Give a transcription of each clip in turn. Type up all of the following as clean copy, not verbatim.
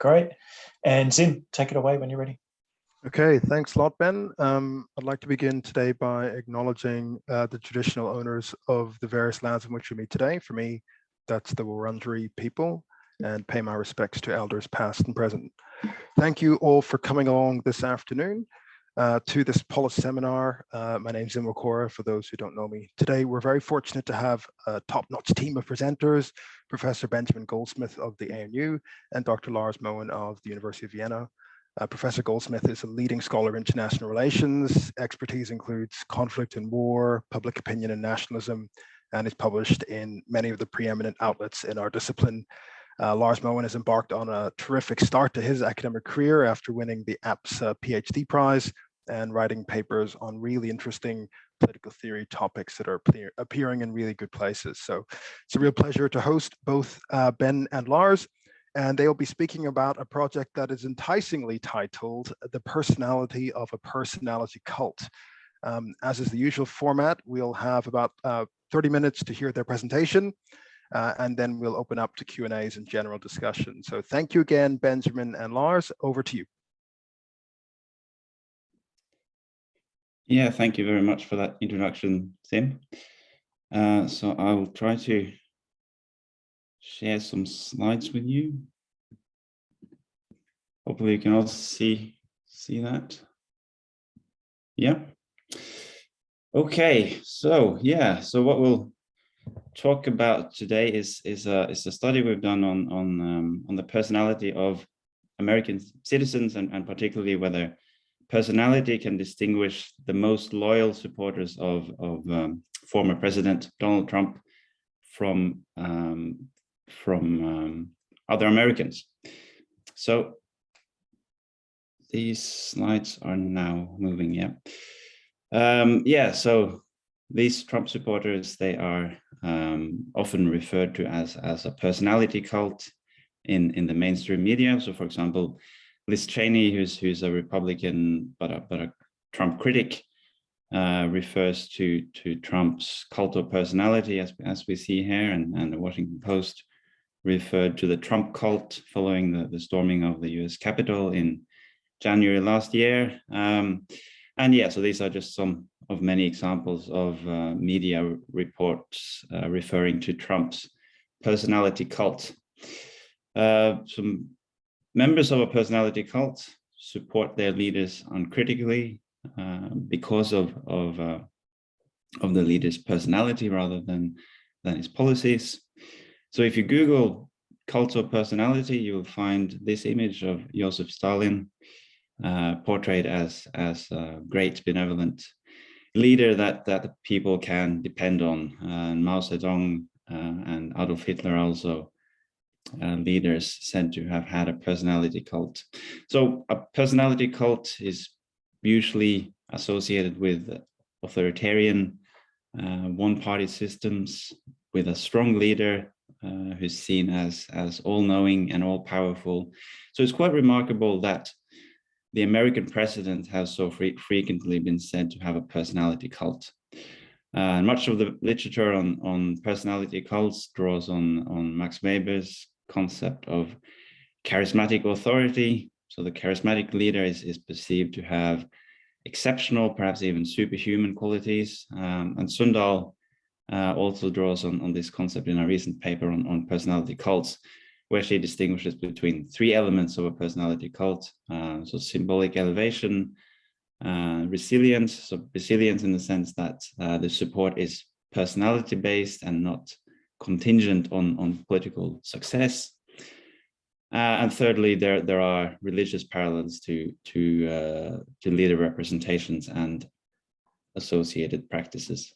great. And Zim, take it away when you're ready. Okay, thanks a lot, Ben. I'd like to begin today by acknowledging the traditional owners of the various lands in which we meet today. For me, that's the Wurundjeri people, and pay my respects to elders past and present. Thank you all for coming along this afternoon to this Polis seminar. My name's Nwokora, for those who don't know me. Today, we're very fortunate to have a top-notch team of presenters, Professor Benjamin Goldsmith of the ANU and Dr. Lars Moen of the University of Vienna. Professor Goldsmith is a leading scholar of international relations. Expertise includes conflict and war, public opinion and nationalism, and is published in many of the preeminent outlets in our discipline. Lars Moen has embarked on a terrific start to his academic career after winning the APS PhD prize and writing papers on really interesting political theory topics that are appearing in really good places. So it's a real pleasure to host both Ben and Lars. And they'll be speaking about a project that is enticingly titled The Personality of a Personality Cult. As is the usual format, we'll have about 30 minutes to hear their presentation, and then we'll open up to Q&As and general discussion. So thank you again, Benjamin and Lars. Over to you. Yeah, thank you very much for that introduction, Tim. So I will try to share some slides with you. Hopefully you can all see that. Yeah. Okay. So yeah. So what we'll talk about today is a study we've done on the personality of American citizens, and particularly whether personality can distinguish the most loyal supporters of former President Donald Trump from other Americans. So these slides are now moving. Yeah. So these Trump supporters, they are often referred to as a personality cult in the mainstream media. So, for example, Liz Cheney, who's a Republican but a Trump critic, refers to Trump's cult of personality, as we see here, and the Washington Post referred to the Trump cult following the storming of the US Capitol in January last year. And yeah, so these are just some of many examples of media reports referring to Trump's personality cult. Some members of a personality cult support their leaders uncritically because of the leader's personality rather than his policies. So if you Google cult of personality, you will find this image of Joseph Stalin portrayed as a great benevolent leader that people can depend on. And Mao Zedong and Adolf Hitler also leaders said to have had a personality cult. So a personality cult is usually associated with authoritarian one-party systems with a strong leader who's seen as all-knowing and all-powerful. So it's quite remarkable that the American president has so frequently been said to have a personality cult. And much of the literature on personality cults draws on Max Weber's concept of charismatic authority. So the charismatic leader is perceived to have exceptional, perhaps even superhuman qualities. And Sundal also draws on this concept in a recent paper on personality cults, where she distinguishes between three elements of a personality cult. So symbolic elevation, resilience. So resilience in the sense that the support is personality-based and not contingent on political success. And thirdly, there are religious parallels to leader representations and associated practices.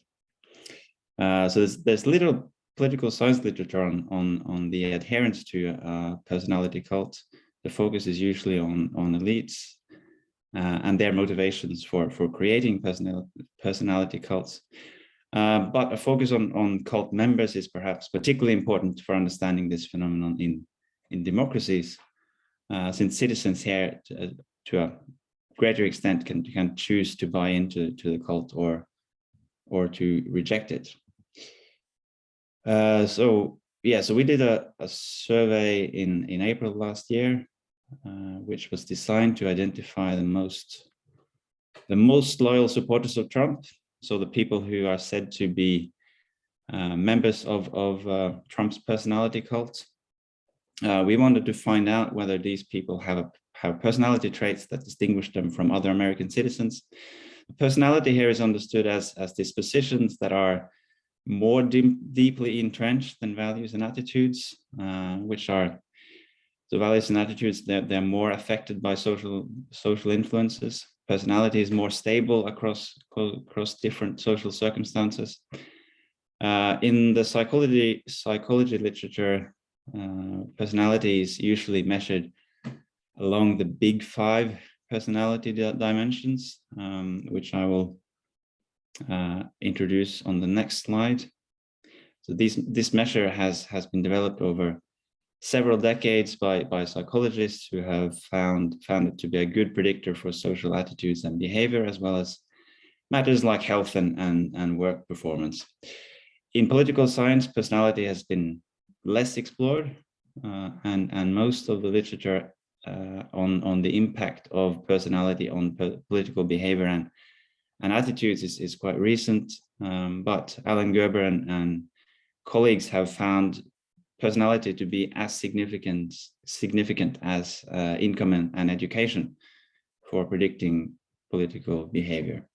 So there's little political science literature on the adherence to personality cult. The focus is usually on elites and their motivations for creating personality cults. But a focus on cult members is perhaps particularly important for understanding this phenomenon in democracies, since citizens here to a greater extent can choose to buy into the cult or to reject it. So we did a survey in April last year which was designed to identify the most loyal supporters of Trump. So the people who are said to be members of Trump's personality cult. We wanted to find out whether these people have personality traits that distinguish them from other American citizens. Personality here is understood as dispositions that are more deeply entrenched than values and attitudes, which are the values and attitudes that they're more affected by social influences. Personality is more stable across different social circumstances. In the psychology literature, personality is usually measured along the big 5 personality dimensions, which I will introduce on the next slide. So this measure has been developed over several decades by psychologists who have found it to be a good predictor for social attitudes and behavior, as well as matters like health and work performance. In political science, personality has been less explored, and most of the literature on the impact of personality on political behavior and attitudes is quite recent. But Alan Gerber and colleagues have found personality to be as significant as income and education for predicting political behavior.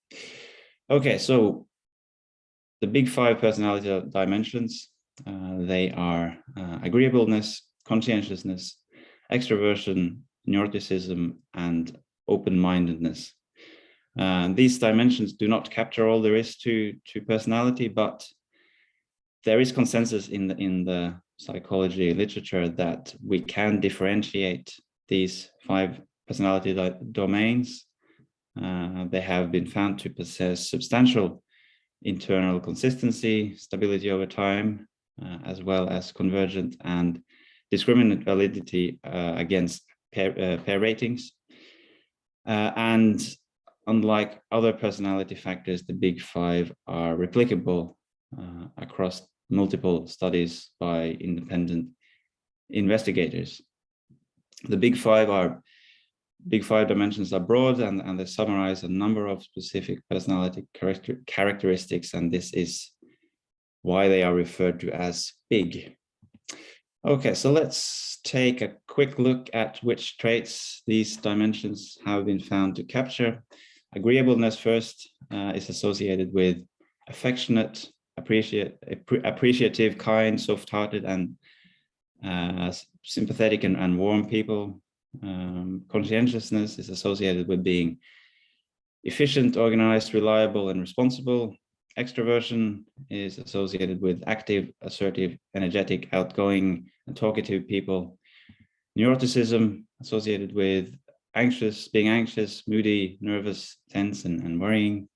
Okay, so the big 5 personality dimensions, they are agreeableness, conscientiousness, extroversion, neuroticism, and open-mindedness. These dimensions do not capture all there is to personality, but there is consensus in the psychology literature that we can differentiate these 5 personality domains. They have been found to possess substantial internal consistency, stability over time, as well as convergent and discriminant validity against pair ratings. And unlike other personality factors, the big 5 are replicable across multiple studies by independent investigators. The big 5 dimensions are broad, and they summarize a number of specific personality characteristics, and this is why they are referred to as big. Okay, so let's take a quick look at which traits these dimensions have been found to capture. Agreeableness first is associated with affectionate, appreciative, kind, soft-hearted, and sympathetic and warm people. Conscientiousness is associated with being efficient, organized, reliable, and responsible. Extroversion is associated with active, assertive, energetic, outgoing, and talkative people. Neuroticism associated with being anxious, moody, nervous, tense, and worrying.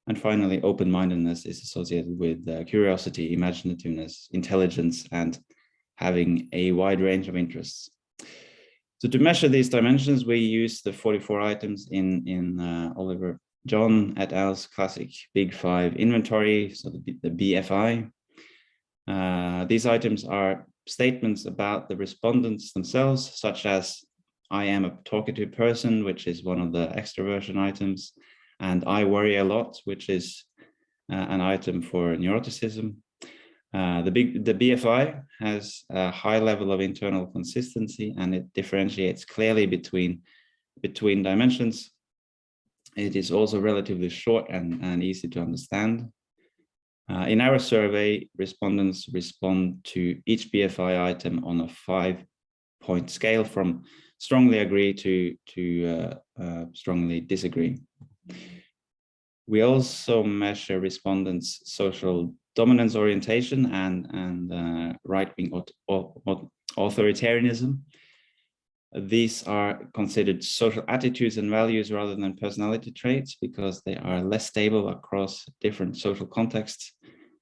And finally, open-mindedness is associated with curiosity, imaginativeness, intelligence, and having a wide range of interests. So to measure these dimensions, we use the 44 items in Oliver John et al.'s classic Big 5 inventory, so the BFI. These items are statements about the respondents themselves, such as I am a talkative person, which is one of the extroversion items, and I worry a lot, which is an item for neuroticism. The BFI has a high level of internal consistency, and it differentiates clearly between dimensions. It is also relatively short and easy to understand. In our survey, respondents respond to each BFI item on a 5-point scale from strongly agree to strongly disagree. We also measure respondents' social dominance orientation and right-wing authoritarianism. These are considered social attitudes and values rather than personality traits because they are less stable across different social contexts.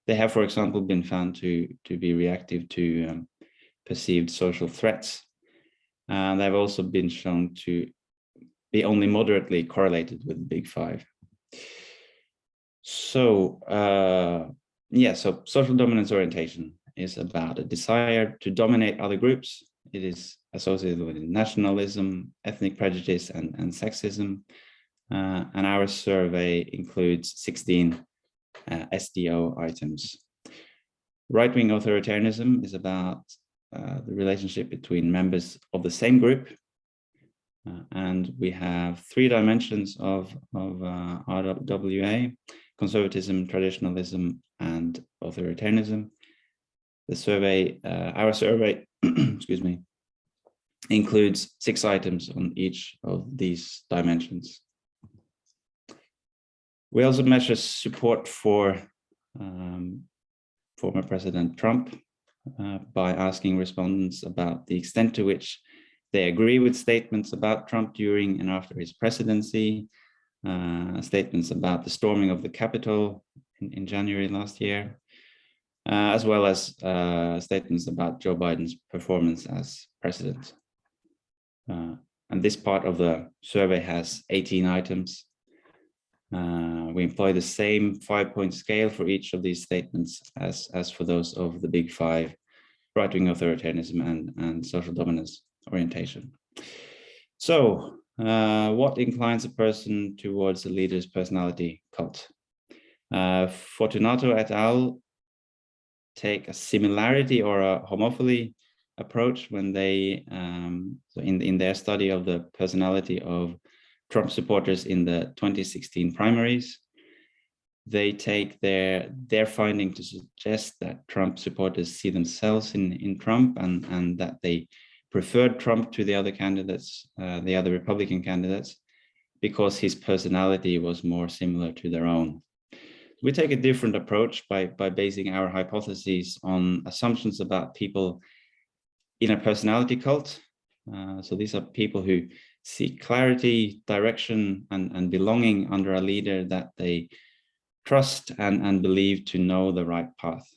They have, for example, been found to be reactive to perceived social threats. They've also been shown to be only moderately correlated with the Big 5. So, so social dominance orientation is about a desire to dominate other groups, It is associated with nationalism, ethnic prejudice, and sexism. And our survey includes 16 SDO items. Right-wing authoritarianism is about the relationship between members of the same group. And we have 3 dimensions of RWA: conservatism, traditionalism, and authoritarianism. The survey, our survey, excuse me, includes 6 items on each of these dimensions. We also measure support for former President Trump by asking respondents about the extent to which they agree with statements about Trump during and after his presidency, statements about the storming of the Capitol in January last year, as well as statements about Joe Biden's performance as president. And this part of the survey has 18 items. We employ the same 5-point scale for each of these statements as for those of the big 5: right-wing authoritarianism and social dominance orientation. So, what inclines a person towards a leader's personality cult? Fortunato et al. Take a similarity or a homophily approach when they, so in their study of the personality of Trump supporters in the 2016 primaries. They take their finding to suggest that Trump supporters see themselves in Trump and that they preferred Trump to the other candidates, the other Republican candidates, because his personality was more similar to their own. We take a different approach by basing our hypotheses on assumptions about people in a personality cult. So these are people who seek clarity, direction, and belonging under a leader that they trust and believe to know the right path.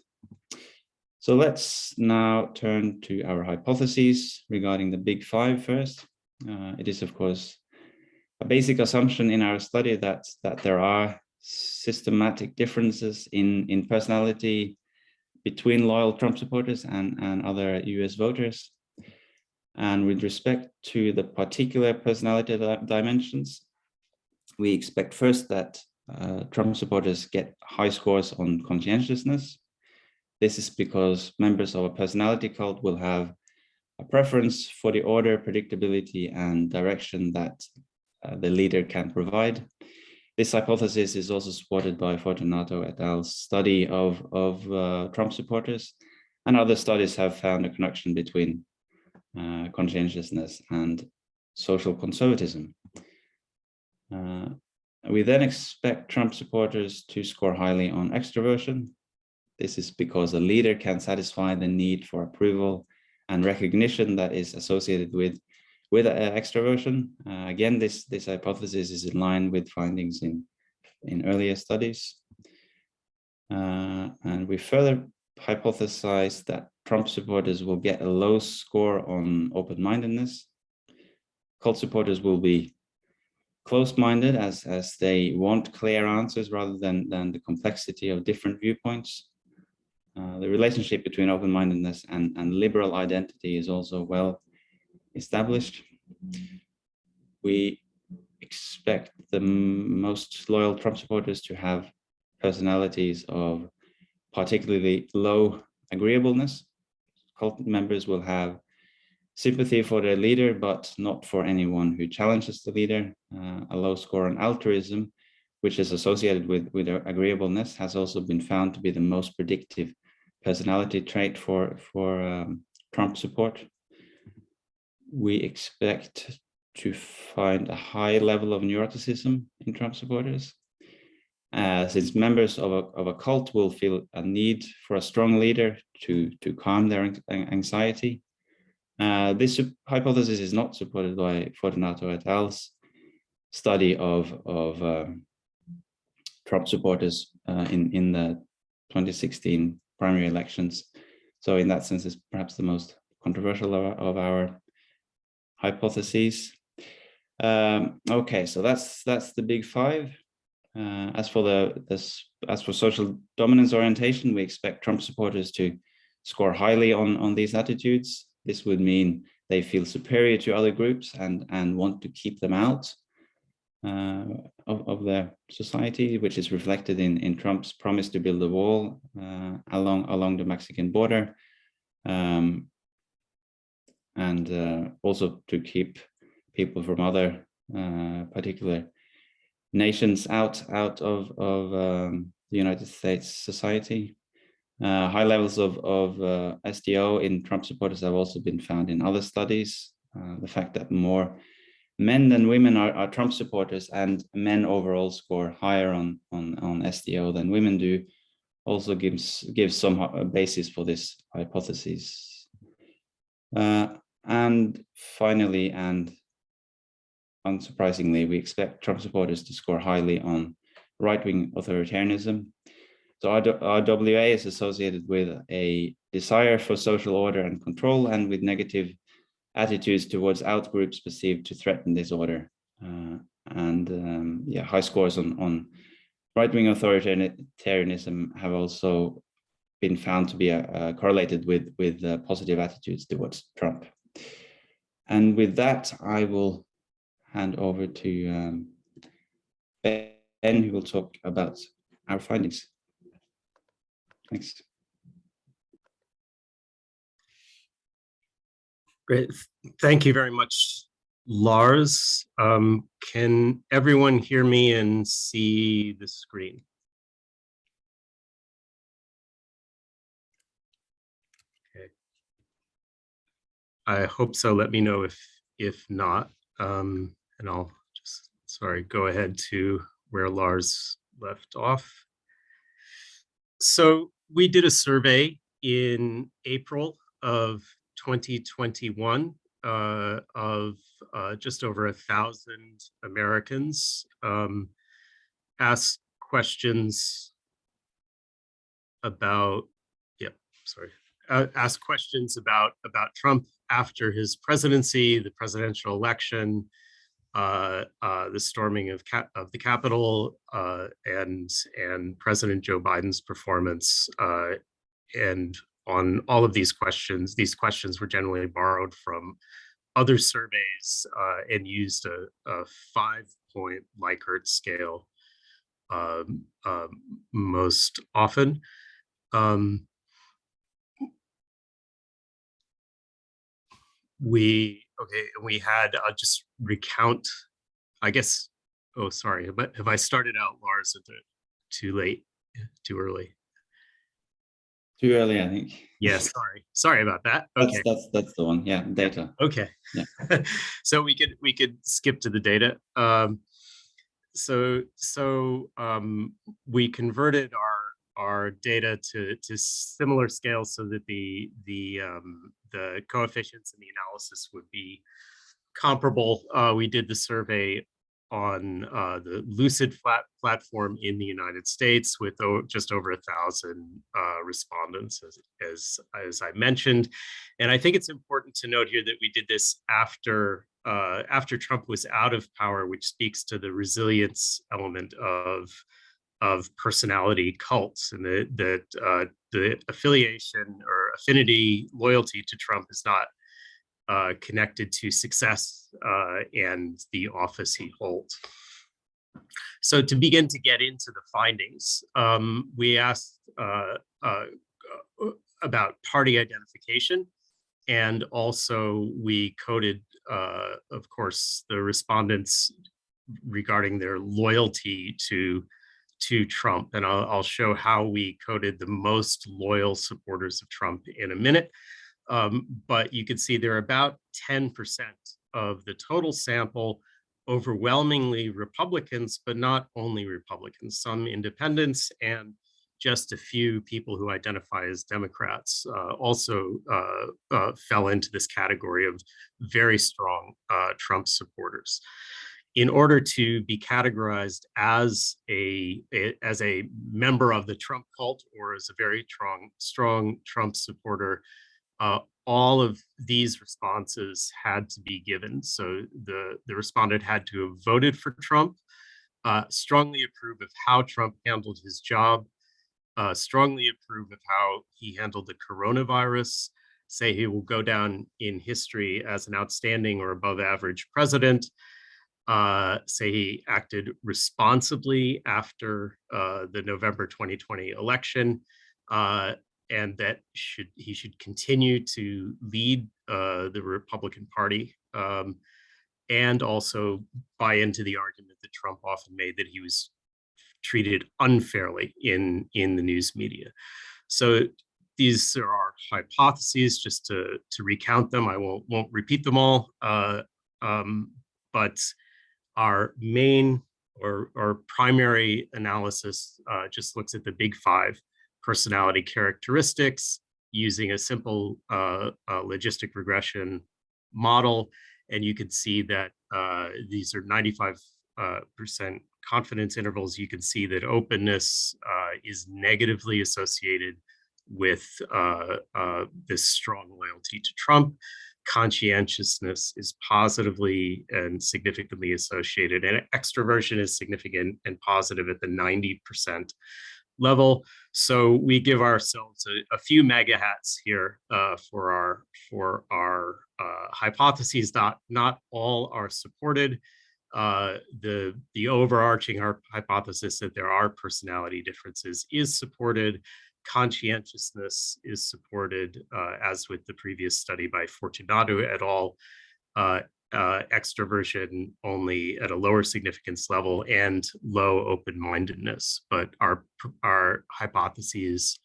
So let's now turn to our hypotheses regarding the big 5 first. It is, of course, a basic assumption in our study that there are systematic differences in personality between loyal Trump supporters and other US voters. And with respect to the particular personality dimensions, we expect first that Trump supporters get high scores on conscientiousness. This is because members of a personality cult will have a preference for the order, predictability, and direction that the leader can provide. This hypothesis is also supported by Fortunato et al.'s study of Trump supporters, and other studies have found a connection between conscientiousness and social conservatism. We then expect Trump supporters to score highly on extroversion. This is because a leader can satisfy the need for approval and recognition that is associated with extroversion. Again, this hypothesis is in line with findings in earlier studies. And we further hypothesize that Trump supporters will get a low score on open-mindedness. Cult supporters will be close-minded as they want clear answers rather than the complexity of different viewpoints. The relationship between open-mindedness and liberal identity is also well established. We expect the most loyal Trump supporters to have personalities of particularly low agreeableness. Cult members will have sympathy for their leader, but not for anyone who challenges the leader. A low score on altruism, which is associated with agreeableness, has also been found to be the most predictive personality trait for Trump support. We expect to find a high level of neuroticism in Trump supporters, since members of a cult will feel a need for a strong leader to calm their anxiety. This hypothesis is not supported by Fortunato et al.'s study of Trump supporters in the 2016 primary elections. So in that sense, it's perhaps the most controversial of our hypotheses. Okay, so that's the big 5. As for social dominance orientation, we expect Trump supporters to score highly on these attitudes. This would mean they feel superior to other groups and want to keep them out of their society, which is reflected in Trump's promise to build a wall along the Mexican border, and also to keep people from other particular nations out of the United States society. High levels of SDO in Trump supporters have also been found in other studies. The fact that more men than women are Trump supporters, and men overall score higher on SDO than women do, also gives some basis for this hypothesis. And finally, and unsurprisingly, we expect Trump supporters to score highly on right-wing authoritarianism. So RWA is associated with a desire for social order and control, and with negative attitudes towards outgroups perceived to threaten this order. High scores on right-wing authoritarianism have also been found to be correlated with positive attitudes towards Trump. And with that, I will hand over to Ben, who will talk about our findings. Thanks. Great. Thank you very much, Lars. Can everyone hear me and see the screen? Okay. I hope so. Let me know if not. And I'll just, go ahead to where Lars left off. So we did a survey in April of 2021 of just over 1,000 Americans, asked questions about, asked questions about Trump after his presidency, the presidential election, the storming of the Capitol, and President Joe Biden's performance. And on all of these questions were generally borrowed from other surveys and used a 5-point Likert scale most often. We had, I'll just recount, I guess, oh, sorry, but have I started out, Lars, too late, too early? Too early, I think. Yeah, sorry about that. Okay, that's the one. Yeah, data. Okay, yeah. So we could skip to the data. We converted our data to similar scales so that the coefficients in the analysis would be comparable. We did the survey on the Lucid platform in the United States with just over 1,000 respondents, as I mentioned. And I think it's important to note here that we did this after Trump was out of power, which speaks to the resilience element of personality cults, and that the affiliation or affinity, loyalty to Trump is not connected to success and the office he holds. So to begin to get into the findings, we asked about party identification, and also we coded, of course, the respondents regarding their loyalty to Trump. And I'll show how we coded the most loyal supporters of Trump in a minute. But you can see there are about 10% of the total sample, overwhelmingly Republicans, but not only Republicans, some independents, and just a few people who identify as Democrats also fell into this category of very strong Trump supporters. In order to be categorized as a member of the Trump cult or as a very strong Trump supporter, all of these responses had to be given. So the respondent had to have voted for Trump, strongly approve of how Trump handled his job, strongly approve of how he handled the coronavirus, say he will go down in history as an outstanding or above average president, say he acted responsibly after the November 2020 election, and that he should continue to lead the Republican Party, and also buy into the argument that Trump often made that he was treated unfairly in the news media. So these are our hypotheses. Just to recount them, I won't repeat them all, but our main or primary analysis just looks at the big five personality characteristics using a simple logistic regression model. And you can see that these are 95% confidence intervals. You can see that openness is negatively associated with this strong loyalty to Trump. Conscientiousness is positively and significantly associated, and extroversion is significant and positive at the 90% level. So we give ourselves a few mega hats here for our hypotheses. Not all are supported. The overarching hypothesis that there are personality differences is supported. Conscientiousness is supported, as with the previous study by Fortunato et al. Extroversion only at a lower significance level, and low open-mindedness. But our hypotheses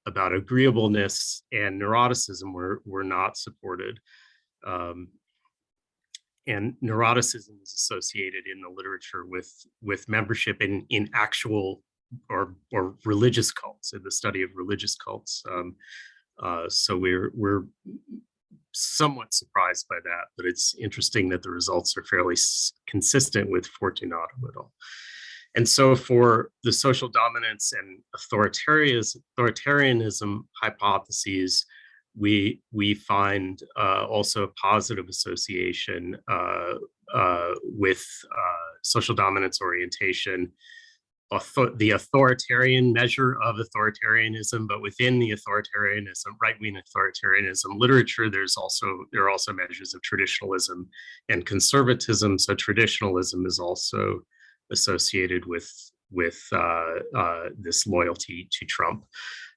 about agreeableness and neuroticism were not supported. And neuroticism is associated in the literature with membership in actual or religious cults, in the study of religious cults. So we're somewhat surprised by that, but it's interesting that the results are fairly consistent with Fortunato et al. And so for the social dominance and authoritarianism hypotheses, we find also a positive association with social dominance orientation, the authoritarian measure of authoritarianism, but within the authoritarianism, right-wing authoritarianism literature, there are also measures of traditionalism and conservatism. So traditionalism is also associated with this loyalty to Trump.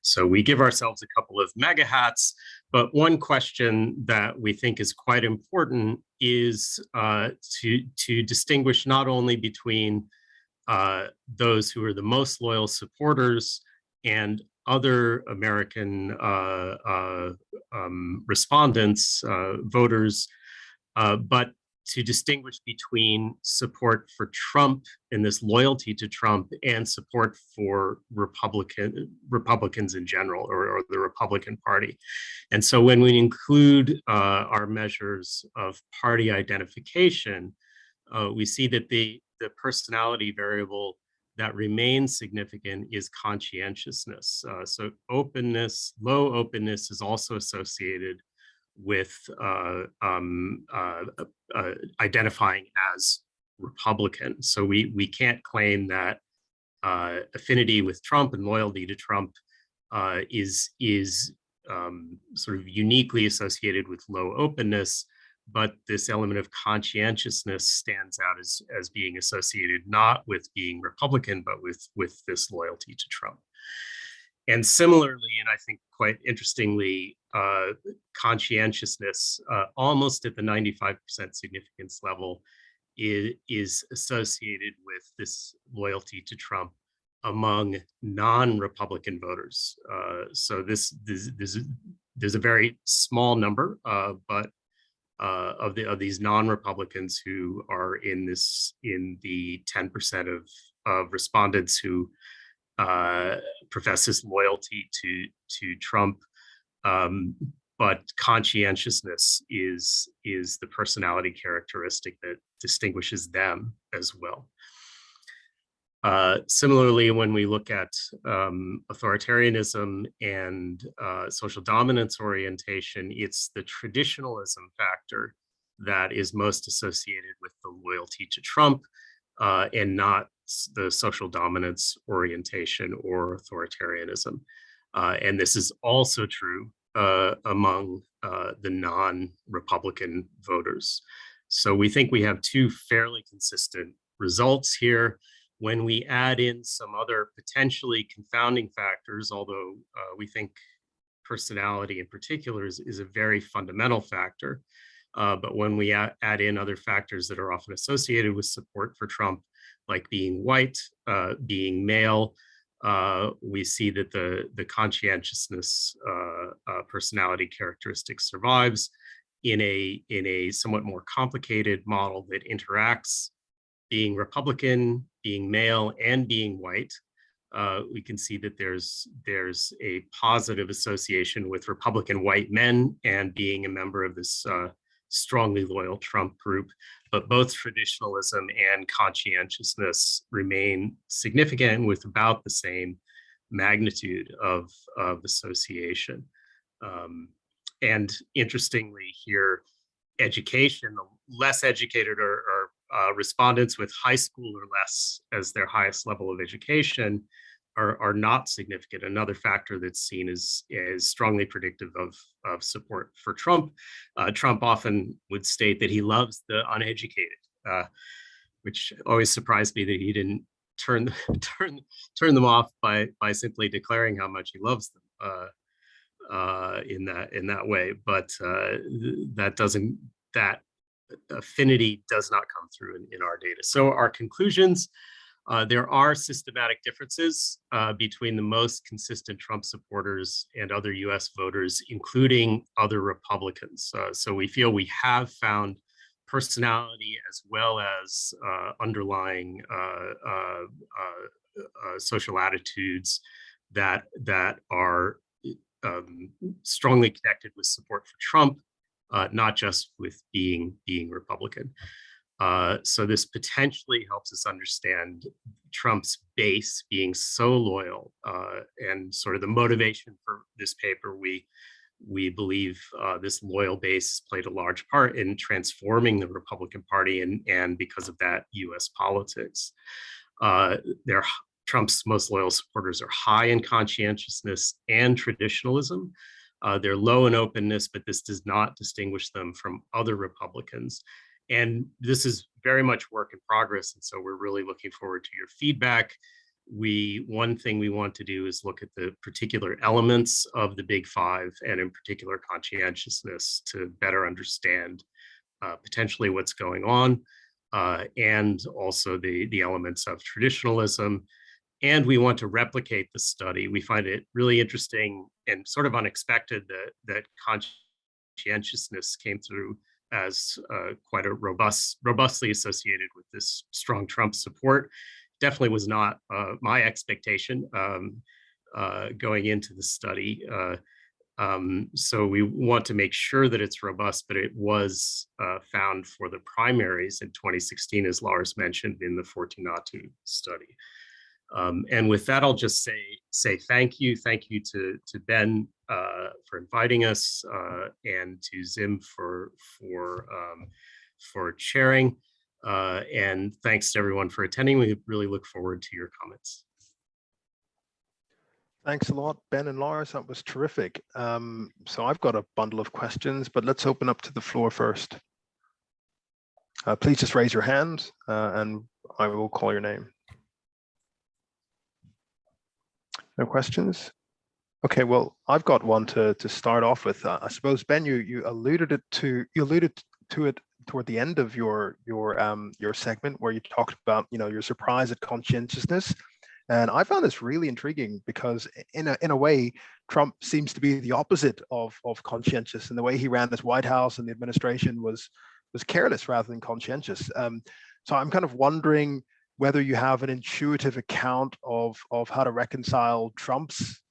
So we give ourselves a couple of mega hats, but one question that we think is quite important is to distinguish not only between those who are the most loyal supporters and other American respondents, voters, but to distinguish between support for Trump and this loyalty to Trump and support for Republicans in general, or the Republican Party. And so when we include our measures of party identification, we see that the personality variable that remains significant is conscientiousness. So openness, low openness is also associated with identifying as Republican. So we can't claim that affinity with Trump and loyalty to Trump is sort of uniquely associated with low openness, but this element of conscientiousness stands out as being associated not with being Republican, but with this loyalty to Trump. And similarly, and I think quite interestingly, conscientiousness, almost at the 95% significance level, is associated with this loyalty to Trump among non-Republican voters. So there's a very small number, but of these non-Republicans who are in the 10% of respondents who professes loyalty to Trump, but conscientiousness is the personality characteristic that distinguishes them as well. Similarly, when we look at authoritarianism and social dominance orientation, it's the traditionalism factor that is most associated with the loyalty to Trump, and not the social dominance orientation or authoritarianism. And this is also true among the non-Republican voters. So we think we have two fairly consistent results here. When we add in some other potentially confounding factors, although we think personality in particular is a very fundamental factor, but when we add in other factors that are often associated with support for Trump, like being white, being male, we see that the conscientiousness personality characteristic survives in a somewhat more complicated model that interacts being Republican, being male, and being white. We can see that there's a positive association with Republican white men and being a member of this strongly loyal Trump group, but both traditionalism and conscientiousness remain significant with about the same magnitude of association. And interestingly here, education, less educated or respondents with high school or less as their highest level of education are not significant. Another factor that's seen as strongly predictive of support for Trump. Trump often would state that he loves the uneducated, which always surprised me that he didn't turn them off by simply declaring how much he loves them in that way. But that affinity does not come through in our data. So our conclusions, there are systematic differences between the most consistent Trump supporters and other US voters, including other Republicans. So we feel we have found personality as well as underlying social attitudes that are strongly connected with support for Trump, not just with being Republican. So this potentially helps us understand Trump's base being so loyal, and sort of the motivation for this paper. We believe this loyal base played a large part in transforming the Republican Party, and because of that, U.S. politics. Trump's most loyal supporters are high in conscientiousness and traditionalism. They're low in openness, but this does not distinguish them from other Republicans. And this is very much work in progress. And so we're really looking forward to your feedback. One thing we want to do is look at the particular elements of the Big Five, and in particular conscientiousness, to better understand potentially what's going on, and also the elements of traditionalism. And we want to replicate the study. We find it really interesting and sort of unexpected that conscientiousness came through as quite a robustly associated with this strong Trump support. Definitely was not my expectation going into the study. So we want to make sure that it's robust, but it was found for the primaries in 2016, as Lars mentioned in the Fortunato study. And with that, I'll just say thank you. Thank you to Ben for inviting us, and to Zim for chairing. And thanks to everyone for attending. We really look forward to your comments. Thanks a lot, Ben and Lars. That was terrific. So I've got a bundle of questions, but let's open up to the floor first. Please just raise your hand and I will call your name. No questions? Okay, well, I've got one to start off with. I suppose, Ben, you alluded to it toward the end of your segment, where you talked about your surprise at conscientiousness, and I found this really intriguing because in a way, Trump seems to be the opposite of conscientious, and the way he ran this White House and the administration was careless rather than conscientious. So I'm kind of wondering whether you have an intuitive account of how to reconcile Trump's,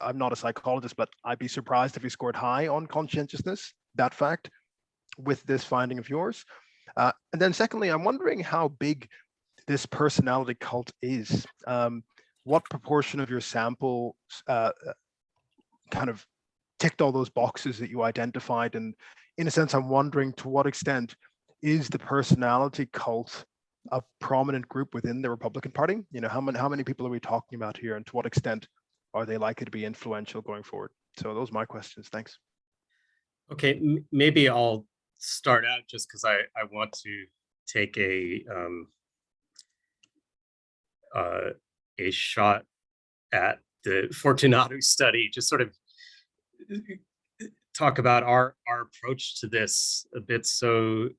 I'm not a psychologist, but I'd be surprised if he scored high on conscientiousness, that fact, with this finding of yours. And then secondly, I'm wondering how big this personality cult is. What proportion of your sample kind of ticked all those boxes that you identified? And in a sense, I'm wondering, to what extent is the personality cult a prominent group within the Republican Party? How many people are we talking about here, and to what extent are they likely to be influential going forward? So those are my questions. Thanks. Okay, maybe I'll start out just because I want to take a shot at the Fortunato study, just sort of talk about our approach to this a bit. So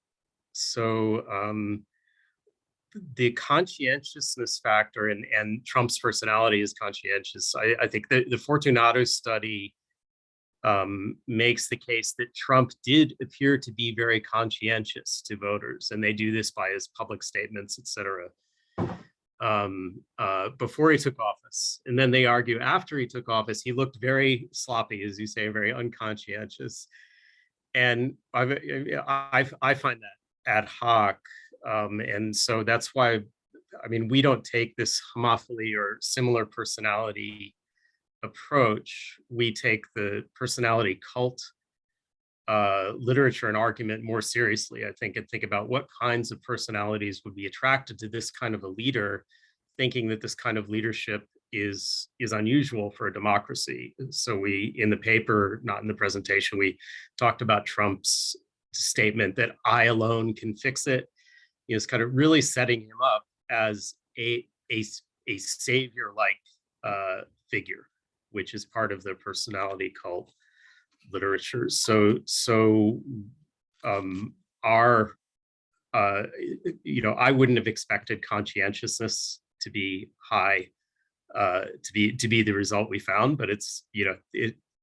the conscientiousness factor and Trump's personality is conscientious. I think the Fortunato study makes the case that Trump did appear to be very conscientious to voters, and they do this by his public statements, etc. Before he took office. And then they argue after he took office, he looked very sloppy, as you say, very unconscientious. And I find that ad hoc. And so that's why, I mean, we don't take this homophily or similar personality approach. We take the personality cult literature and argument more seriously, I think, and think about what kinds of personalities would be attracted to this kind of a leader, thinking that this kind of leadership is unusual for a democracy. So we, in the paper, not in the presentation, we talked about Trump's statement that I alone can fix it. Is kind of really setting him up as a savior-like figure, which is part of the personality cult literature. Our I wouldn't have expected conscientiousness to be high, to be the result we found, but it's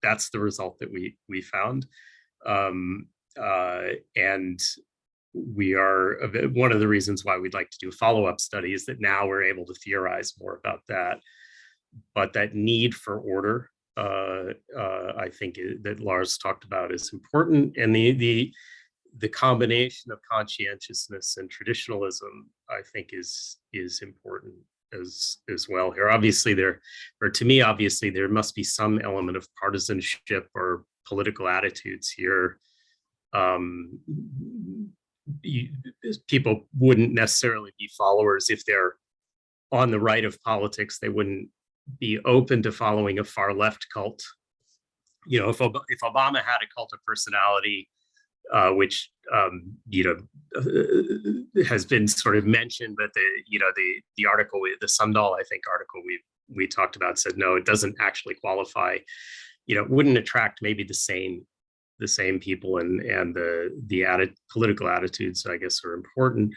that's the result that we found, and we are, one of the reasons why we'd like to do a follow-up study is that now we're able to theorize more about that. But that need for order, I think that Lars talked about is important, and the combination of conscientiousness and traditionalism, I think, is important as well here. Obviously, to me, there must be some element of partisanship or political attitudes here. People wouldn't necessarily be followers if they're on the right of politics. They wouldn't be open to following a far left cult. If Obama had a cult of personality, which has been sort of mentioned, but the article, the Sundahl, I think, article we talked about said no, it doesn't actually qualify. It wouldn't attract maybe the same people, and the political attitudes, I guess, are important.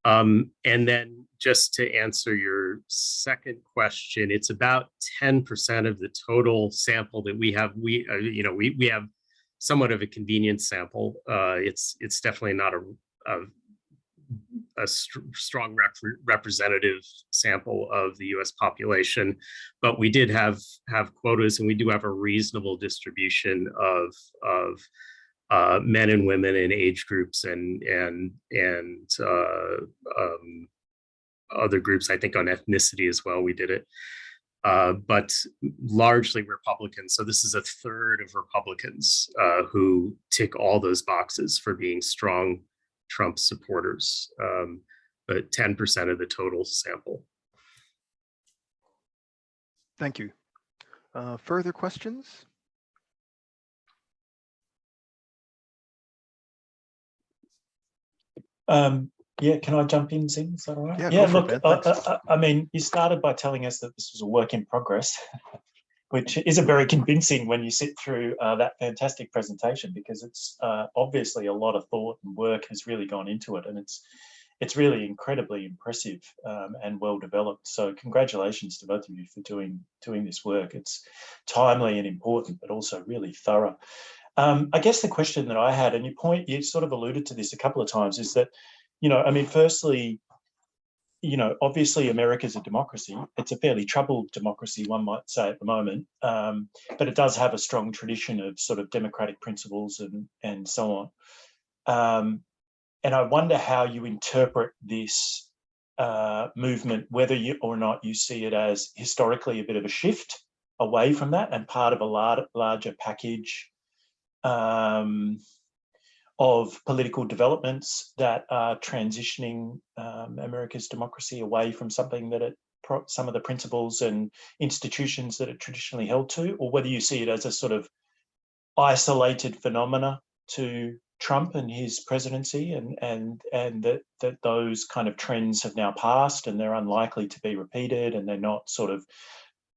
And then just to answer your second question, it's about 10% of the total sample that we have. We have somewhat of a convenience sample. It's definitely not a strong representative sample of the U.S. population, but we did have quotas, and we do have a reasonable distribution of men and women in age groups and other groups. I think on ethnicity as well, we did it, but largely Republicans. So this is a third of Republicans who tick all those boxes for being strong Trump supporters, but 10% of the total sample. Thank you. Further questions? Yeah, can I jump in, Zing? Is that all right? Yeah, look, I mean, you started by telling us that this was a work in progress, which isn't very convincing when you sit through that fantastic presentation, because it's obviously a lot of thought and work has really gone into it, and it's really incredibly impressive and well developed. So congratulations to both of you for doing this work. It's timely and important, but also really thorough. I guess the question that I had, and you sort of alluded to this a couple of times, is that, I mean, firstly, obviously America's a democracy. It's a fairly troubled democracy, one might say, at the moment, but it does have a strong tradition of sort of democratic principles and so on. And I wonder how you interpret this movement, whether or not you see it as historically a bit of a shift away from that and part of a larger package of political developments that are transitioning America's democracy away from something that it some of the principles and institutions that it traditionally held to, or whether you see it as a sort of isolated phenomena to Trump and his presidency, and that those kind of trends have now passed and they're unlikely to be repeated, and they're not sort of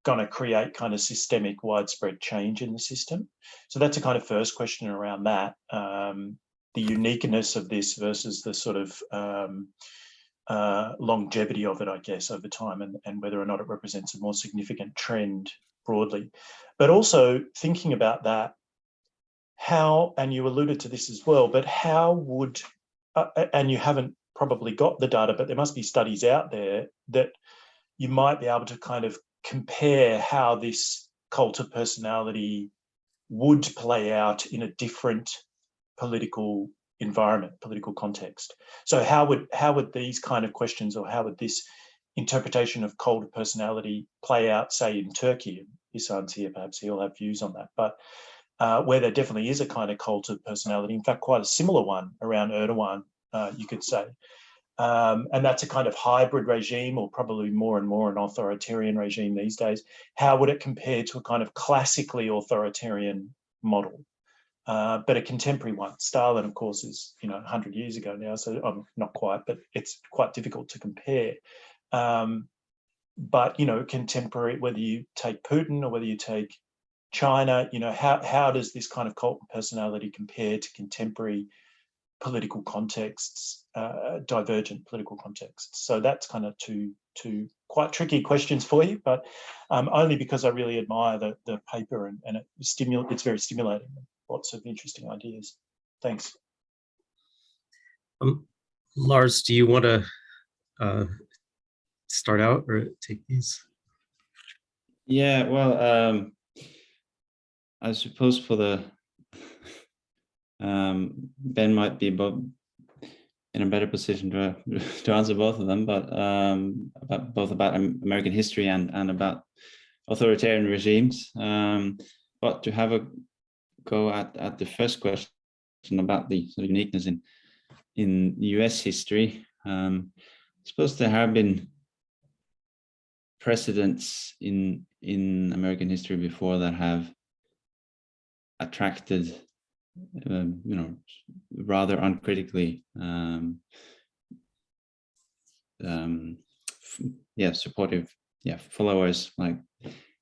going to create kind of systemic widespread change in the system. So that's a kind of first question around that, the uniqueness of this versus the sort of longevity of it, I guess, over time, and whether or not it represents a more significant trend broadly. But also thinking about that, how, and you alluded to this as well, but how would, and you haven't probably got the data, but there must be studies out there that you might be able to kind of compare how this cult of personality would play out in a different political environment, political context. So how would these kind of questions, or how would this interpretation of cult of personality play out, say, in Turkey? Isan's here, perhaps he'll have views on that, but where there definitely is a kind of cult of personality, in fact, quite a similar one around Erdogan, you could say. And that's a kind of hybrid regime, or probably more and more an authoritarian regime these days. How would it compare to a kind of classically authoritarian model, but a contemporary one? Stalin, of course, is 100 years ago now, so not quite, but it's quite difficult to compare. But contemporary, whether you take Putin or whether you take China, how does this kind of cult personality compare to contemporary political contexts, divergent political contexts? So that's kind of two quite tricky questions for you, but only because I really admire the paper, and it's very stimulating. Lots of interesting ideas. Thanks. Lars, do you want to start out or take these? Yeah, well, I suppose for the Ben might be in a better position to answer both of them, but about American history and about authoritarian regimes. But to have a go at the first question about the sort of uniqueness in U.S. history, I suppose there have been precedents in American history before that have attracted rather uncritically supportive followers, like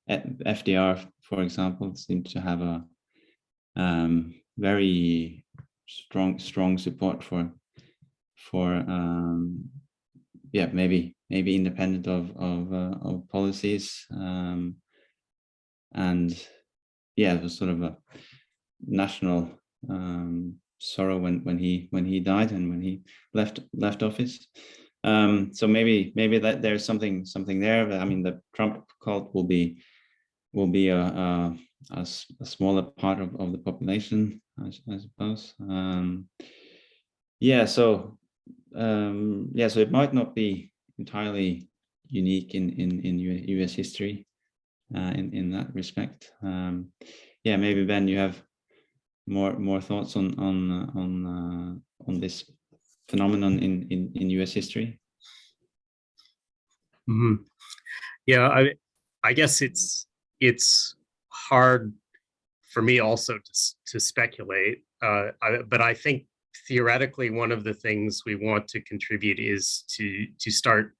FDR, for example, seemed to have a very strong support for maybe independent of policies, and it was sort of a national sorrow when he died and when he left office. So maybe that there's something there. But I mean, the Trump cult will be a smaller part of the population, I suppose. So it might not be entirely unique in U.S. history in that respect. Maybe Ben, you have more thoughts on this phenomenon in U.S. history. Mm-hmm. Yeah, I guess it's hard for me also to speculate, but I think theoretically one of the things we want to contribute is to start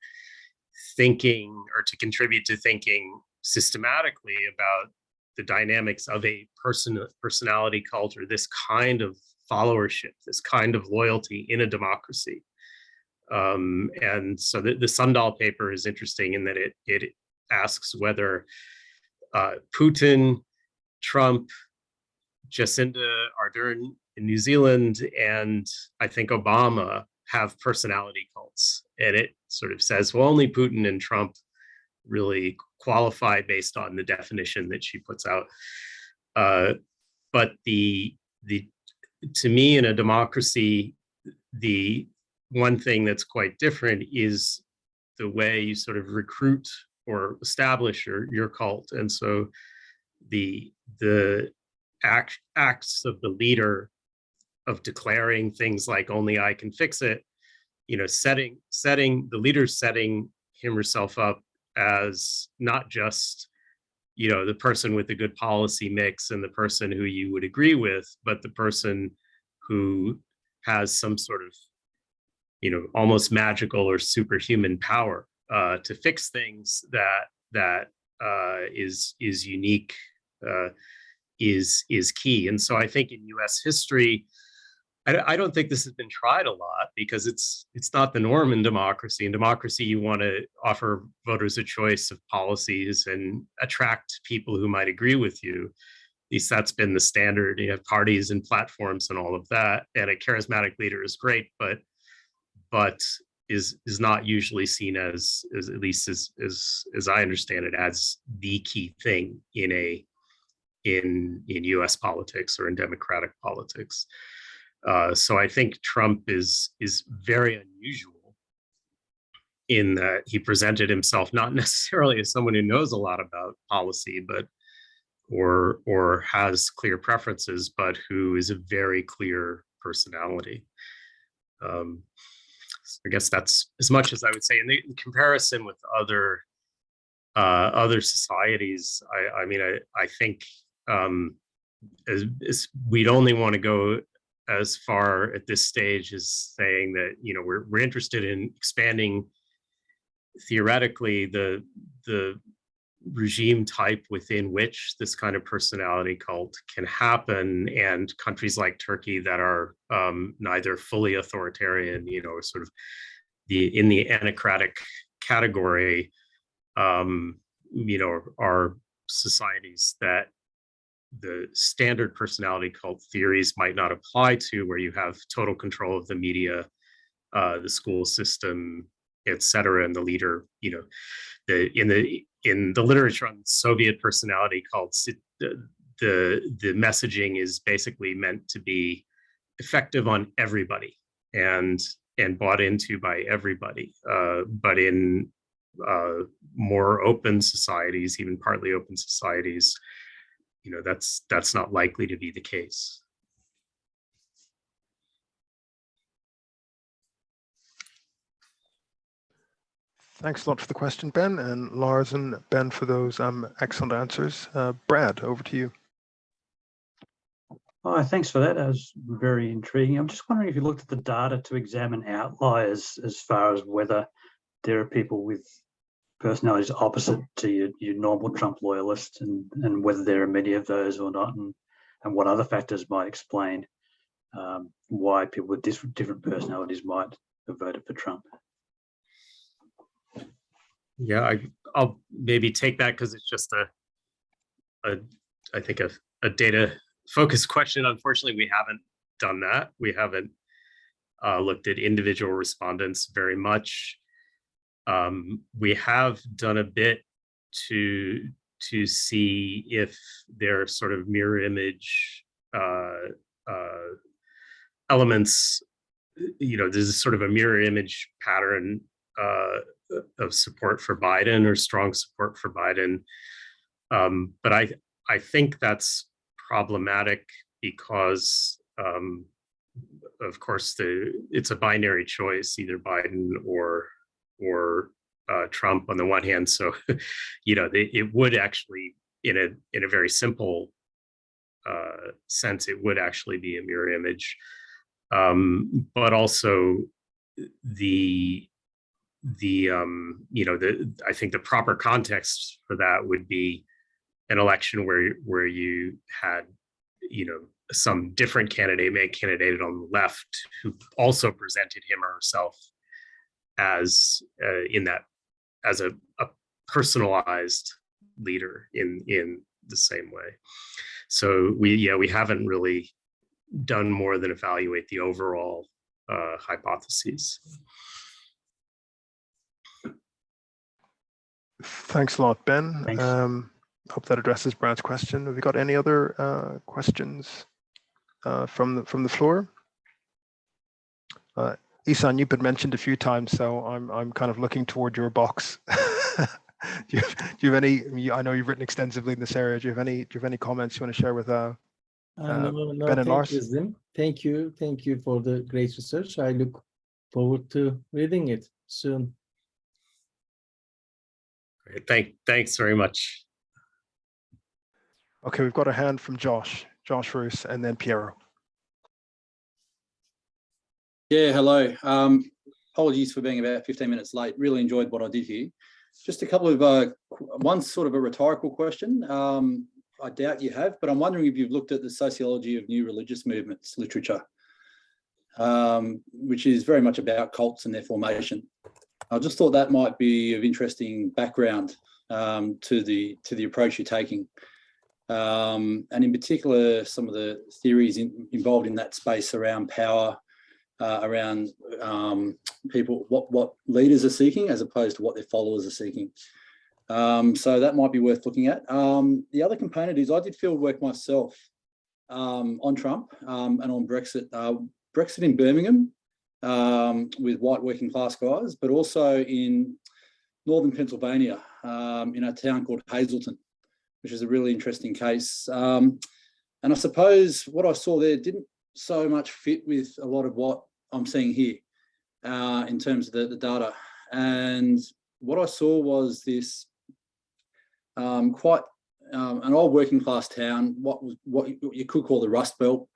thinking, or to contribute to thinking systematically about the dynamics of a personality cult, or this kind of followership, this kind of loyalty in a democracy. And so the Sundahl paper is interesting in that it asks whether Putin, Trump, Jacinda Ardern in New Zealand, and I think Obama have personality cults. And it sort of says, well, only Putin and Trump really qualify based on the definition that she puts out. But to me, in a democracy, the one thing that's quite different is the way you sort of recruit or establish your cult. And so the acts of the leader of declaring things like "only I can fix it," setting the leader setting him or herself up as not just, the person with the good policy mix and the person who you would agree with, but the person who has some sort of, almost magical or superhuman power to fix things that is unique, is key. And so I think in U.S. history, I don't think this has been tried a lot because it's not the norm in democracy. In democracy, you want to offer voters a choice of policies and attract people who might agree with you. At least that's been the standard. You have parties and platforms and all of that. And a charismatic leader is great, but is not usually seen as at least as I understand it, as the key thing in U.S. politics or in democratic politics. So I think Trump is very unusual in that he presented himself not necessarily as someone who knows a lot about policy, but or has clear preferences, but who is a very clear personality. I guess that's as much as I would say. In comparison with other societies, I think we'd only want to go as far at this stage as saying that we're interested in expanding theoretically the regime type within which this kind of personality cult can happen, and countries like Turkey that are neither fully authoritarian, sort of in the anacratic category, are societies that the standard personality cult theories might not apply to, where you have total control of the media, the school system, etc., and the leader. In the literature on Soviet personality cults, the messaging is basically meant to be effective on everybody and bought into by everybody. But in more open societies, even partly open societies, that's not likely to be the case. Thanks a lot for the question, Ben, and Lars and Ben for those excellent answers. Brad, over to you. Oh, thanks for that. That was very intriguing. I'm just wondering if you looked at the data to examine outliers as far as whether there are people with personalities opposite to your normal Trump loyalists, and whether there are many of those or not, and what other factors might explain why people with different personalities might have voted for Trump. Yeah, I'll maybe take that because it's just I think a data focused question. Unfortunately, we haven't done that. We haven't looked at individual respondents very much. We have done a bit to see if there are sort of mirror image elements. There's sort of a mirror image pattern of support for Biden or strong support for Biden. But I think that's problematic because, of course, it's a binary choice, either Biden or Trump on the one hand. So, it would actually, in a very simple sense, it would actually be a mirror image. But also I think the proper context for that would be an election where you had, some different candidate on the left who also presented him or herself as as a personalized leader in the same way. So we haven't really done more than evaluate the overall hypotheses. Thanks a lot, Ben. Thanks. Hope that addresses Brad's question. Have we got any other questions from the floor? Isan, you've been mentioned a few times, so I'm kind of looking toward your box. do you have any? I know you've written extensively in this area. Do you have any comments you want to share with no, Ben and Lars? Thank you for the great research. I look forward to reading it soon. Thanks very much. Okay, we've got a hand from Josh Roos, and then Piero. Yeah, hello. Apologies for being about 15 minutes late. Really enjoyed what I did here. Just a couple of, one sort of a rhetorical question. I doubt you have, but I'm wondering if you've looked at the sociology of new religious movements literature, which is very much about cults and their formation. I just thought that might be of interesting background to the approach you're taking. And in particular, some of the theories involved in that space around power, around people, what leaders are seeking as opposed to what their followers are seeking. So that might be worth looking at. The other component is I did field work myself on Trump and on Brexit. Brexit in Birmingham with white working class guys, but also in northern Pennsylvania in a town called Hazleton, which is a really interesting case. And I suppose what I saw there didn't so much fit with a lot of what I'm seeing here in terms of the data. And what I saw was this quite an old working class town, what you could call the Rust Belt,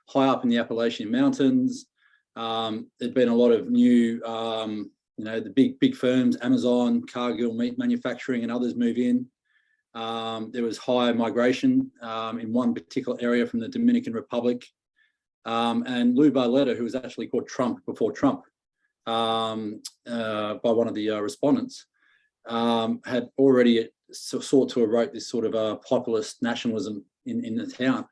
high up in the Appalachian Mountains. There'd been a lot of new, the big firms, Amazon, Cargill, meat manufacturing, and others move in. There was high migration in one particular area from the Dominican Republic. And Lou Barletta, who was actually called Trump before Trump by one of the respondents, had already sought to evoke this sort of a populist nationalism in the town.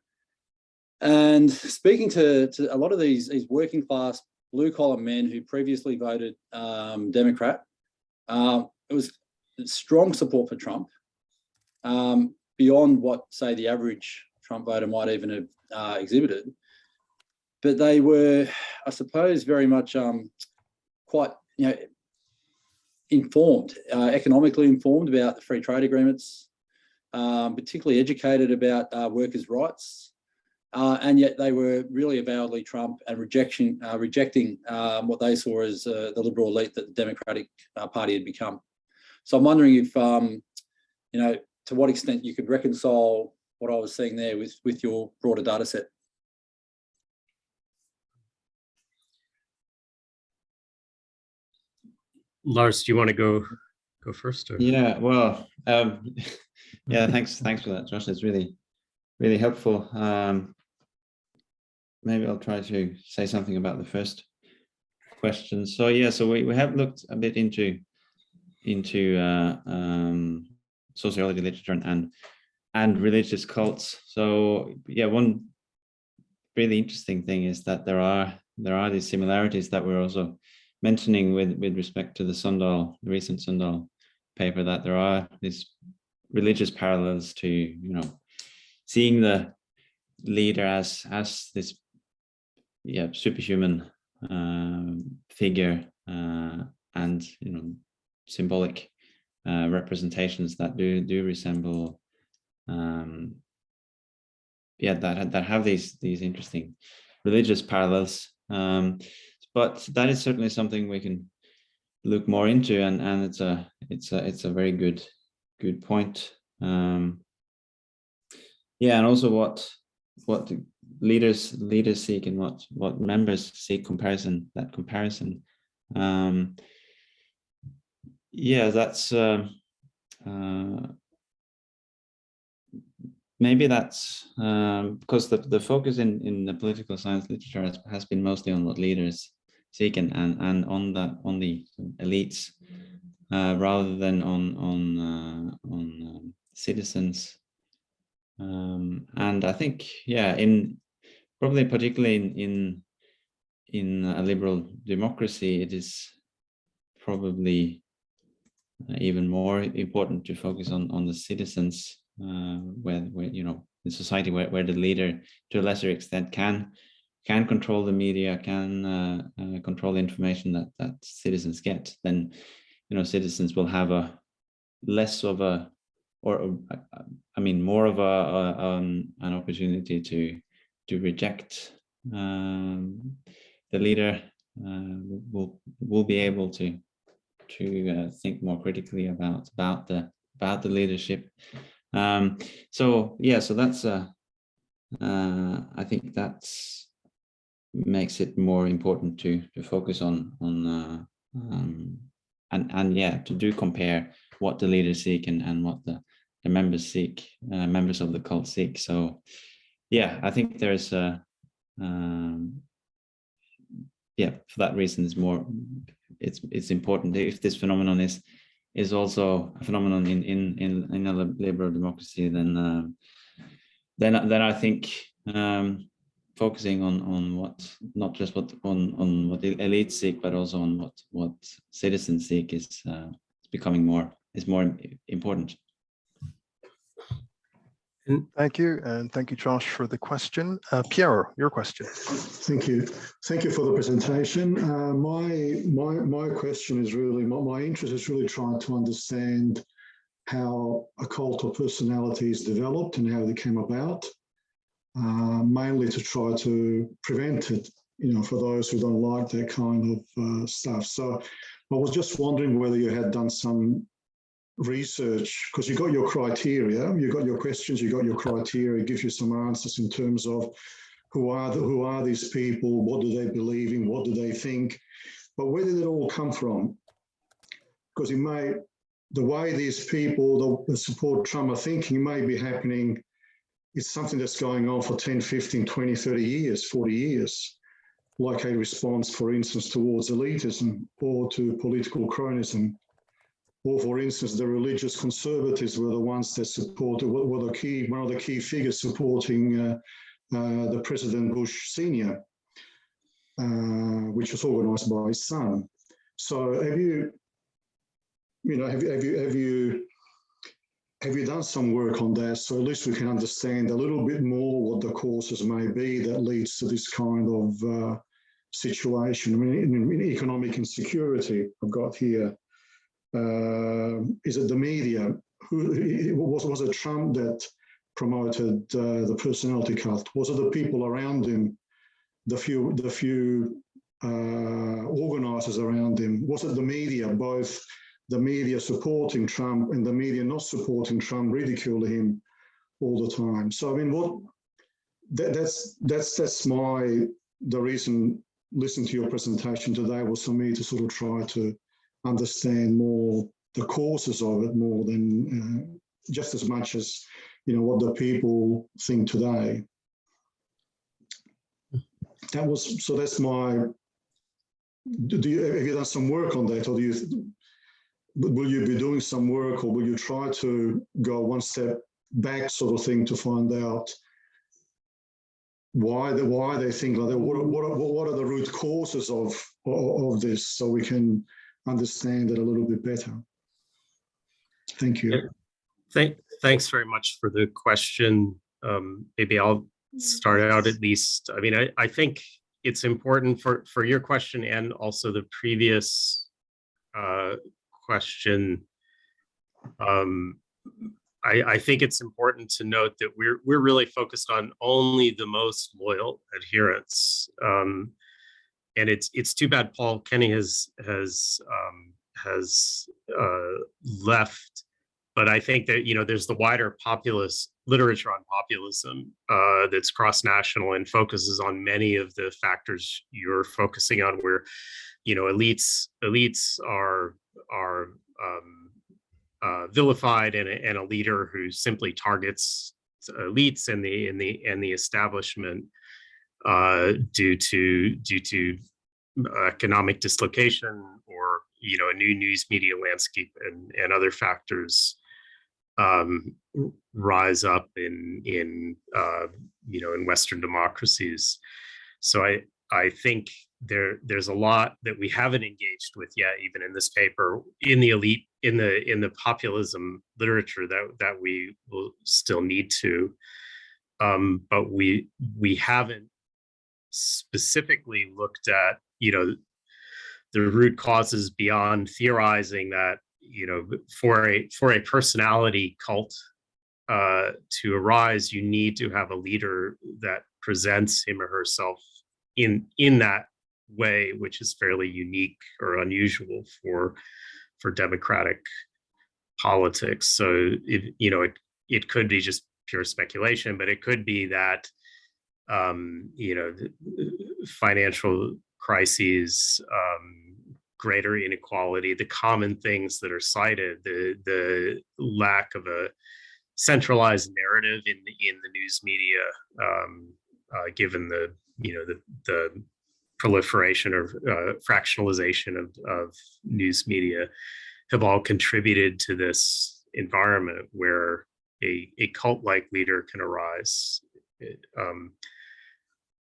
And speaking to a lot of these working class blue collar men who previously voted Democrat, it was strong support for Trump, beyond what, say, the average Trump voter might even have exhibited. But they were, I suppose, very much quite, informed, economically informed about the free trade agreements, particularly educated about workers' rights, and yet they were really avowedly Trump and rejecting what they saw as the liberal elite that the Democratic Party had become. So I'm wondering if, to what extent you could reconcile what I was seeing there with your broader data set. Lars, do you want to go first? Or? Yeah, well, yeah, thanks for that, Josh. It's really, really helpful. Maybe I'll try to say something about the first question. So yeah, so we have looked a bit into sociology literature and religious cults. So yeah, one really interesting thing is that there are these similarities that we're also mentioning with respect to the recent Sundahl paper, that there are these religious parallels to, seeing the leader as this superhuman figure and symbolic representations that do resemble that have these interesting religious parallels. But that is certainly something we can look more into, and it's a very good point. And also what the leaders seek and what members seek, that comparison. That's maybe that's because the focus in the political science literature has been mostly on what leaders seek and on the elites, rather than on citizens. And I think, probably particularly in a liberal democracy, it is probably even more important to focus on the citizens, where the society where the leader to a lesser extent can control the media, can control the information that citizens get. Then citizens will have a less of a more of an opportunity to reject the leader. Will be able to think more critically about the about the leadership. So that's I think that's makes it more important to focus on and yeah, to do compare what the leaders seek and what the members seek, members of the cult seek. So yeah, I think there's yeah, for that reason it's important. If this phenomenon is also a phenomenon in a liberal democracy, then I think focusing on what, not just what on what the elites seek, but also on what citizens seek is becoming more important. Thank you, and thank you, Josh, for the question. Pierre, your question. Thank you. Thank you for the presentation. My question is really, my interest is really trying to understand how a cult of personalities developed and how they came about, mainly to try to prevent it, for those who don't like that kind of stuff. So I was just wondering whether you had done some research, because you got your criteria, you got your questions, you got your criteria, it gives you some answers in terms of who are these people, what do they believe in, what do they think, but where did it all come from? Because the way these people that support Trump are thinking may be happening, it's something that's going on for 10, 15, 20, 30 years, 40 years, like a response, for instance, towards elitism or to political cronyism. Or, for instance, the religious conservatives were the ones that supported, one of the key figures supporting the President Bush Senior, which was organised by his son. So, have you done some work on that? So at least we can understand a little bit more what the causes may be that leads to this kind of situation. I mean, in economic insecurity, I've got here. Is it the media? Was it Trump that promoted the personality cult? Was it the people around him, the few organisers around him? Was it the media, both the media supporting Trump and the media not supporting Trump, ridiculing him all the time? So I mean, that's the reason listening to your presentation today was for me to sort of try to understand more the causes of it, more than just as much as what the people think today. That's my. Have you done some work on that, or will you be doing some work, or will you try to go one step back, sort of thing, to find out why they think like that? What are the root causes of this, so we can understand it a little bit better? Thank you. Thanks very much for the question. Maybe I'll start out at least. I mean, I think it's important for your question and also the previous question. I think it's important to note that we're really focused on only the most loyal adherents. And it's too bad Paul Kenny has left, but I think that there's the wider populist literature on populism that's cross-national and focuses on many of the factors you're focusing on, where elites are vilified, and a leader who simply targets elites and the establishment due to economic dislocation, or a new news media landscape and other factors rise up in Western democracies. So I think there's a lot that we haven't engaged with yet, even in this paper, in the elite, in the populism literature that we will still need to, but we haven't specifically looked at the root causes beyond theorizing that for a personality cult to arise, you need to have a leader that presents him or herself in that way, which is fairly unique or unusual for democratic politics. So it could be just pure speculation, but it could be that financial crises, greater inequality, the common things that are cited, the lack of a centralized narrative in the news media, given the proliferation or fractionalization of news media, have all contributed to this environment where a cult-like leader can arise.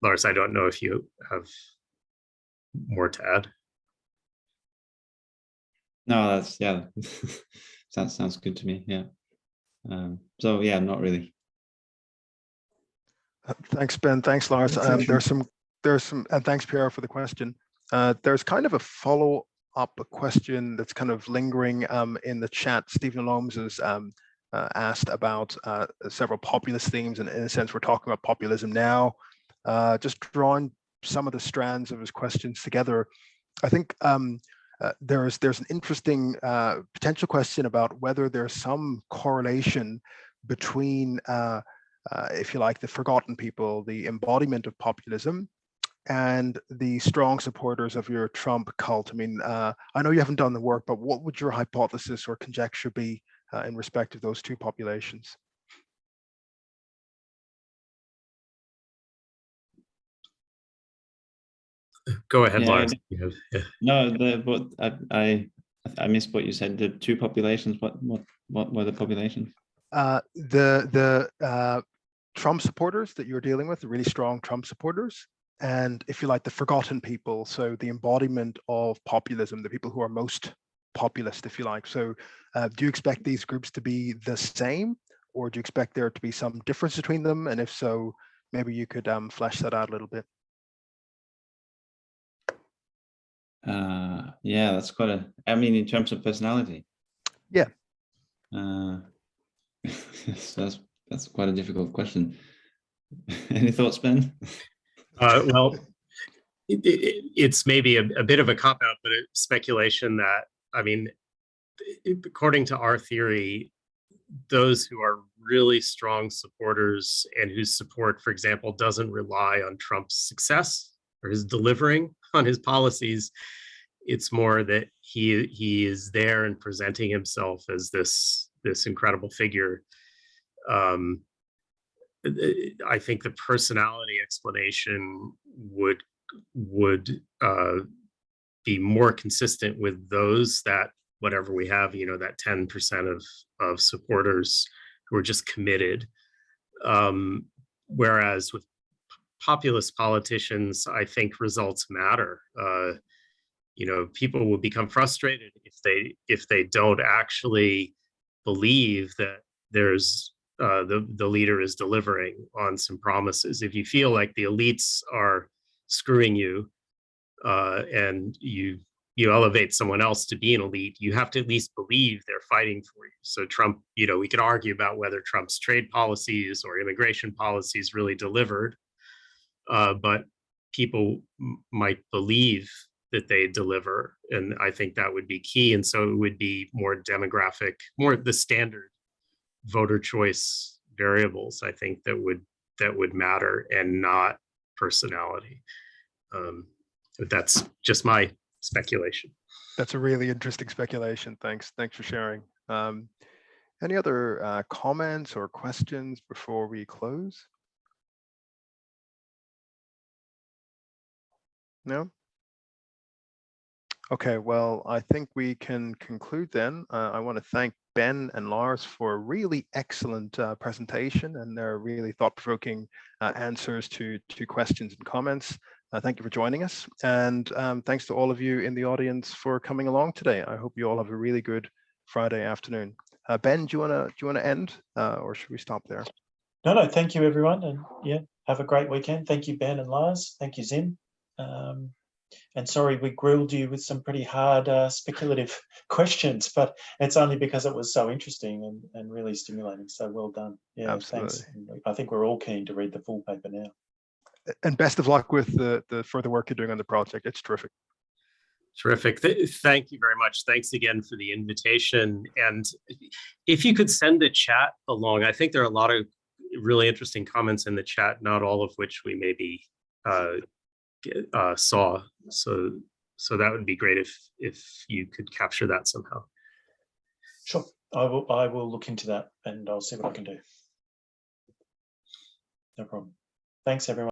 Lars, I don't know if you have more to add. No, that sounds good to me. Yeah. So yeah, not really. Thanks, Ben. Thanks, Lars. Thank you. There's some, and thanks, Pierre, for the question. There's kind of a follow-up question that's kind of lingering in the chat. Stephen Loams has asked about several populist themes, and in a sense, we're talking about populism now. Just drawing some of the strands of his questions together, I think there's an interesting potential question about whether there's some correlation between, if you like, the forgotten people, the embodiment of populism, and the strong supporters of your Trump cult. I mean, I know you haven't done the work, but what would your hypothesis or conjecture be in respect of those two populations? Go ahead, Yeah, Lars. No, but I missed what you said. The two populations. What were the populations? The Trump supporters that you're dealing with, the really strong Trump supporters, and if you like, the forgotten people. So the embodiment of populism, the people who are most populist, if you like. So do you expect these groups to be the same, or do you expect there to be some difference between them? And if so, maybe you could flesh that out a little bit. Yeah, that's quite I mean, in terms of personality. Yeah. That's quite a difficult question. Any thoughts, Ben? Well, it's maybe a bit of a cop-out, but it's speculation that, I mean, according to our theory, those who are really strong supporters and whose support, for example, doesn't rely on Trump's success or his delivering on his policies, it's more that he is there and presenting himself as this incredible figure. I think the personality explanation would be more consistent with those, that whatever we have, that 10% of supporters who are just committed. Whereas with populist politicians, I think results matter. People will become frustrated if they don't actually believe that there's the leader is delivering on some promises. If you feel like the elites are screwing you, and you elevate someone else to be an elite, you have to at least believe they're fighting for you. So Trump, we could argue about whether Trump's trade policies or immigration policies really delivered, but people might believe that they deliver, and I think that would be key. And so it would be more demographic, more the standard voter choice variables, I think, that would matter, and not personality. But that's just my speculation. That's a really interesting speculation. Thanks for sharing. Any other comments or questions before we close? No? Okay, well, I think we can conclude then. I want to thank Ben and Lars for a really excellent presentation and their really thought-provoking answers to questions and comments. Thank you for joining us, and thanks to all of you in the audience for coming along today. I hope you all have a really good Friday afternoon. Ben, do you want to end, or should we stop there? No, thank you, everyone, and yeah, have a great weekend. Thank you, Ben and Lars. Thank you, Zim. And sorry we grilled you with some pretty hard speculative questions, but it's only because it was so interesting and really stimulating. So well done. Yeah, absolutely. Thanks. I think we're all keen to read the full paper now. And best of luck with the further work you're doing on the project. It's terrific. Terrific. Thank you very much. Thanks again for the invitation. And if you could send the chat along, I think there are a lot of really interesting comments in the chat, not all of which we maybe saw. So that would be great if you could capture that somehow. Sure, I will look into that and I'll see what I can do. No problem. Thanks, everyone.